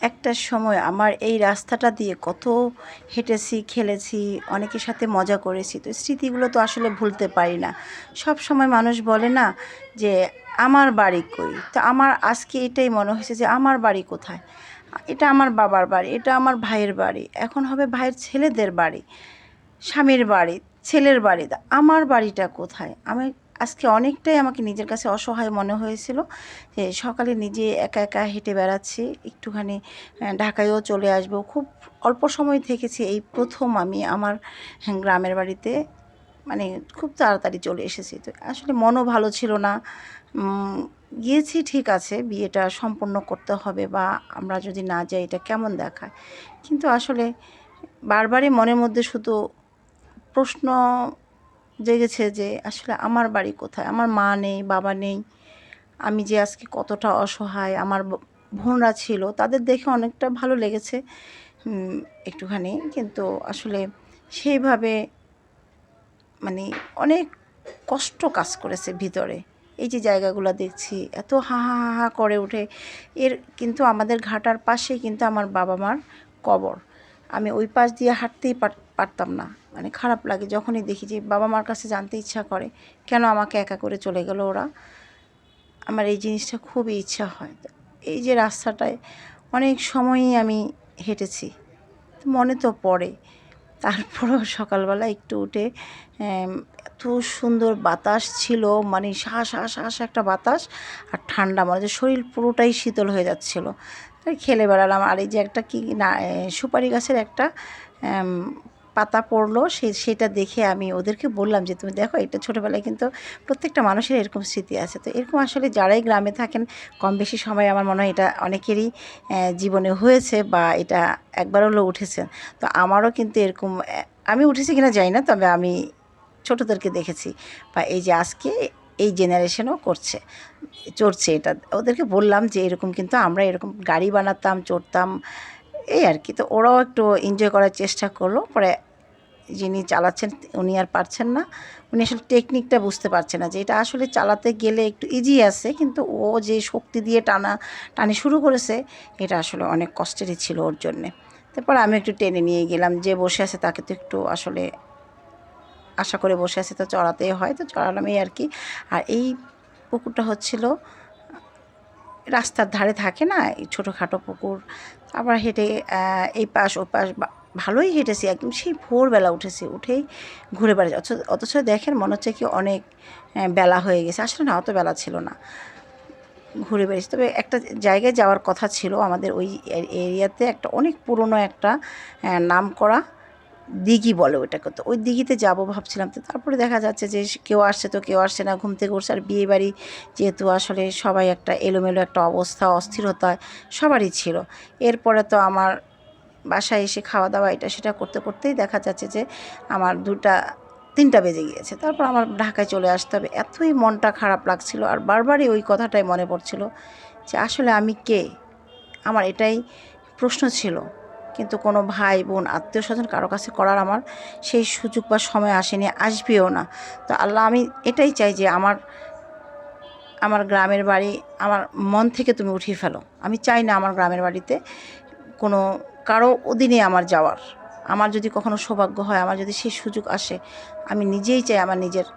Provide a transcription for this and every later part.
একটা সময় আমার এই রাস্তাটা দিয়ে কত হেঁটেছি, খেলেছি, অনেকের সাথে মজা করেছি। তো স্মৃতিগুলো তো আসলে ভুলতে পারি না। সব সময় মানুষ বলে না যে আমার বাড়ি কই? তো আমার আজকে এটাই মনে হয়েছে যে আমার বাড়ি কোথায়? এটা আমার বাবার বাড়ি, এটা আমার ভাইয়ের বাড়ি, এখন হবে ভাইয়ের ছেলেদের বাড়ি, স্বামীর বাড়ি, ছেলের বাড়ি। তা আমার বাড়িটা কোথায়? আমি আজকে অনেকটাই আমাকে নিজের কাছে অসহায় মনে হয়েছিল যে সকালে নিজে একা একা হেঁটে বেড়াচ্ছি, একটুখানি ঢাকায়ও চলে আসবো। খুব অল্প সময় থেকেছি, এই প্রথম আমি আমার গ্রামের বাড়িতে, মানে খুব তাড়াতাড়ি চলে এসেছি। তো আসলে মনও ভালো ছিল না। গিয়েছি ঠিক আছে, বিয়েটা সম্পন্ন করতে হবে বা আমরা যদি না যাই এটা কেমন দেখায়। কিন্তু আসলে বারবারই মনের মধ্যে শুধু প্রশ্ন জেগেছে যে আসলে আমার বাড়ি কোথায়? আমার মা নেই, বাবা নেই। আমি যে আজকে কতটা অসহায়, আমার বোনরা ছিল, তাদের দেখে অনেকটা ভালো লেগেছে একটুখানি। কিন্তু আসলে সেইভাবে মানে অনেক কষ্ট কাজ করেছে ভিতরে। এই যে জায়গাগুলো দেখছি, এত হা হা হা হা করে ওঠে। কিন্তু আমাদের ঘাটার পাশেই কিন্তু আমার বাবা মার কবর। আমি ওই পাশ দিয়ে হাঁটতেই পারতাম না। মানে খারাপ লাগে যখনই দেখি, যে বাবা মার কাছে জানতে ইচ্ছা করে কেন আমাকে একা করে চলে গেল ওরা। আমার এই জিনিসটা খুবই ইচ্ছা হয়। এই যে রাস্তাটায় অনেক সময়ই আমি হেঁটেছি, মনে তো পড়ে। তারপরেও সকালবেলা একটু উঠে এত সুন্দর বাতাস ছিল, মানে শাঁস একটা বাতাস, আর ঠান্ডা, মানে যে শরীর পুরোটাই শীতল হয়ে যাচ্ছিল। তাই খেলে বেড়ালাম। আর এই যে একটা কি না, সুপারি গাছের একটা পাতা পড়লো, সেটা দেখে আমি ওদেরকে বললাম যে তুমি দেখো, এটা ছোটোবেলায় কিন্তু প্রত্যেকটা মানুষের এরকম স্মৃতি আছে। তো এরকম আসলে যারাই গ্রামে থাকেন, কম বেশি সময় আমার মনে হয় এটা অনেকেরই জীবনে হয়েছে বা এটা একবার হলেও উঠেছে। তো আমারও কিন্তু এরকম, আমি উঠেছি কিনা জানি না, তবে আমি ছোটদেরকে দেখেছি, বা এই যে আজকে এই জেনারেশনও চড়ছে এটা। ওদেরকে বললাম যে এরকম কিন্তু আমরা এরকম গাড়ি বানাতাম, চড়তাম, এই আর কি। তো ওরাও একটু এনজয় করার চেষ্টা করলো। পরে যিনি চালাচ্ছেন উনি আর পারছেন না, উনি আসলে টেকনিকটা বুঝতে পারছেন না যে এটা আসলে চালাতে গেলে একটু ইজি আছে, কিন্তু ও যে শক্তি দিয়ে টানি শুরু করেছে, এটা আসলে অনেক কষ্টেরই ছিল ওর জন্যে। তারপর আমি একটু টেনে নিয়ে গেলাম, যে বসে আছে তাকে তো একটু আসলে আশা করে বসে আছে, তো চড়াতেই হয়, তো চড়ালাম এই আর কি। আর এই পুকুরটা হচ্ছিল রাস্তার ধারে থাকে না, এই ছোটোখাটো পুকুর। আবার হেঁটে এই পাশ ও পাশ ভালোই হেঁটেছি, একদম সেই ভোরবেলা উঠেই ঘুরে বেড়াচ্ছি। অথচ দেখেন মনে হচ্ছে কি অনেক বেলা হয়ে গেছে, আসলে না, অত বেলা ছিল না। ঘুরে বেড়েছি। তবে একটা জায়গায় যাওয়ার কথা ছিল আমাদের ওই এরিয়াতে, একটা অনেক পুরনো একটা নামকরা দিঘি বলে ওটাকে। তো ওই দিঘিতে যাবো ভাবছিলাম। তো তারপরে দেখা যাচ্ছে যে কেউ আসছে তো কেউ আসছে না, ঘুম থেকে উঠছে। আর বিয়েবাড়ি যেহেতু, আসলে সবাই একটা এলোমেলো একটা অবস্থা, অস্থিরতা সবারই ছিল। এরপরে তো আমার বাসায় এসে খাওয়া দাওয়া এটা সেটা করতে করতেই দেখা যাচ্ছে যে আমার 2টা 3টা বেজে গিয়েছে। তারপর আমার ঢাকায় চলে আসতে হবে। এতই মনটা খারাপ লাগছিল, আর বারবারই ওই কথাটাই মনে পড়ছিল যে আসলে আমি কে? আমার এটাই প্রশ্ন ছিল। কিন্তু কোনো ভাই বোন আত্মীয়স্বজন কারো কাছে করার আমার সেই সুযোগ বা সময় আসেনি, আসবেও না। তো আল্লাহ, আমি এটাই চাই যে আমার গ্রামের বাড়ি আমার মন থেকে তুমি উঠিয়ে ফেলো। আমি চাই না আমার গ্রামের বাড়িতে কোনো কারো অধীনে আমার যাওয়ার। আমার যদি কখনো সৌভাগ্য হয়, আমার যদি সেই সুযোগ আসে, আমি নিজেই চাই আমার নিজের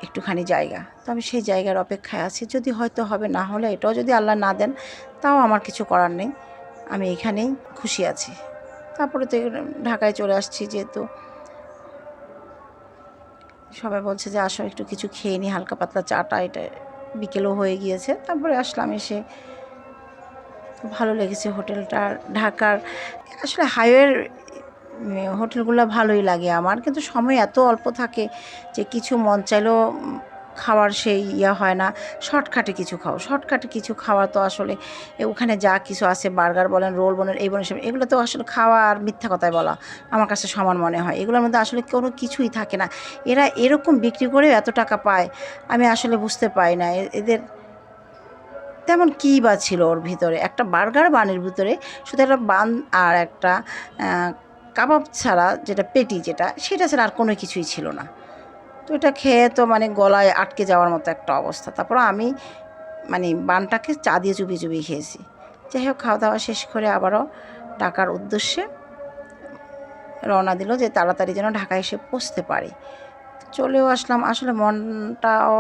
একটুখানি জায়গা। তো আমি সেই জায়গার অপেক্ষায় আছি। যদি হয়তো হবে, না হলে এটাও যদি আল্লাহ না দেন, তাও আমার কিছু করার নেই। আমি এখানেই খুশি আছি। তারপরে তো ঢাকায় চলে আসছি, যেহেতু সবাই বলছে যে আসো একটু কিছু খেয়ে নিই, হালকা পাতলা চাটা, এটা বিকেলও হয়ে গিয়েছে। তারপরে আসলাম, এসে ভালো লেগেছে হোটেলটা। ঢাকার আসলে হাইওয়ের হোটেলগুলো ভালোই লাগে আমার, কিন্তু সময় এত অল্প থাকে যে কিছু মন চাইলেও খাওয়ার সেই হয় না। শর্টকাটে কিছু খাওয়া তো আসলে ওখানে যা কিছু আছে, বার্গার বলেন, রোল বলেন, এই বলেন, এগুলো তো আসলে খাওয়া আর মিথ্যা কথায় বলা আমার কাছে সমান মনে হয়। এগুলোর মধ্যে আসলে কোনো কিছুই থাকে না। এরা এরকম বিক্রি করেও এত টাকা পায়, আমি আসলে বুঝতে পারি না এদের তেমন কী বা ছিল ওর ভিতরে। একটা বার্গার বানের ভিতরে শুধু একটা বান আর একটা কাবাব ছাড়া, যেটা পেটি, সেটা ছাড়া আর কোনো কিছুই ছিল না। তো এটা খেয়ে তো মানে গলায় আটকে যাওয়ার মতো একটা অবস্থা। তারপর আমি মানে বানটাকে চা দিয়ে চুবিয়ে খেয়েছি। যাই হোক, খাওয়া দাওয়া শেষ করে আবারও ঢাকার উদ্দেশ্যে রওনা দিল যে তাড়াতাড়ি যেন ঢাকা এসে পৌঁছতে পারি। চলেও আসলাম। আসলে মনটাও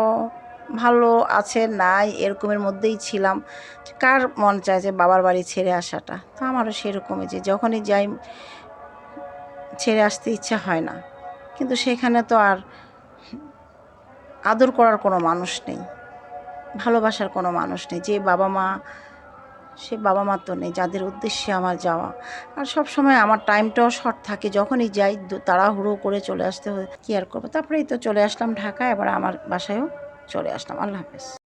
ভালো আছে নাই এরকমের মধ্যেই ছিলাম। কার মন চায় যে বাবার বাড়ি ছেড়ে আসাটা? তো আমারও সেরকমই, যে যখনই যাই ছেড়ে আসতে ইচ্ছা হয় না। কিন্তু সেখানে তো আর আদর করার কোনো মানুষ নেই, ভালোবাসার কোনো মানুষ নেই। যে বাবা মা, সে বাবা মা তো নেই যাদের উদ্দেশ্যে আমার যাওয়া। আর সবসময় আমার টাইমটাও শর্ট থাকে, যখনই যাই তাড়াহুড়ো করে চলে আসতে হয়, কী আর করবো। তারপরে এই তো চলে আসলাম ঢাকা, এবার আমার বাসায়ও চলে আসলাম। আল্লাহ হাফেজ।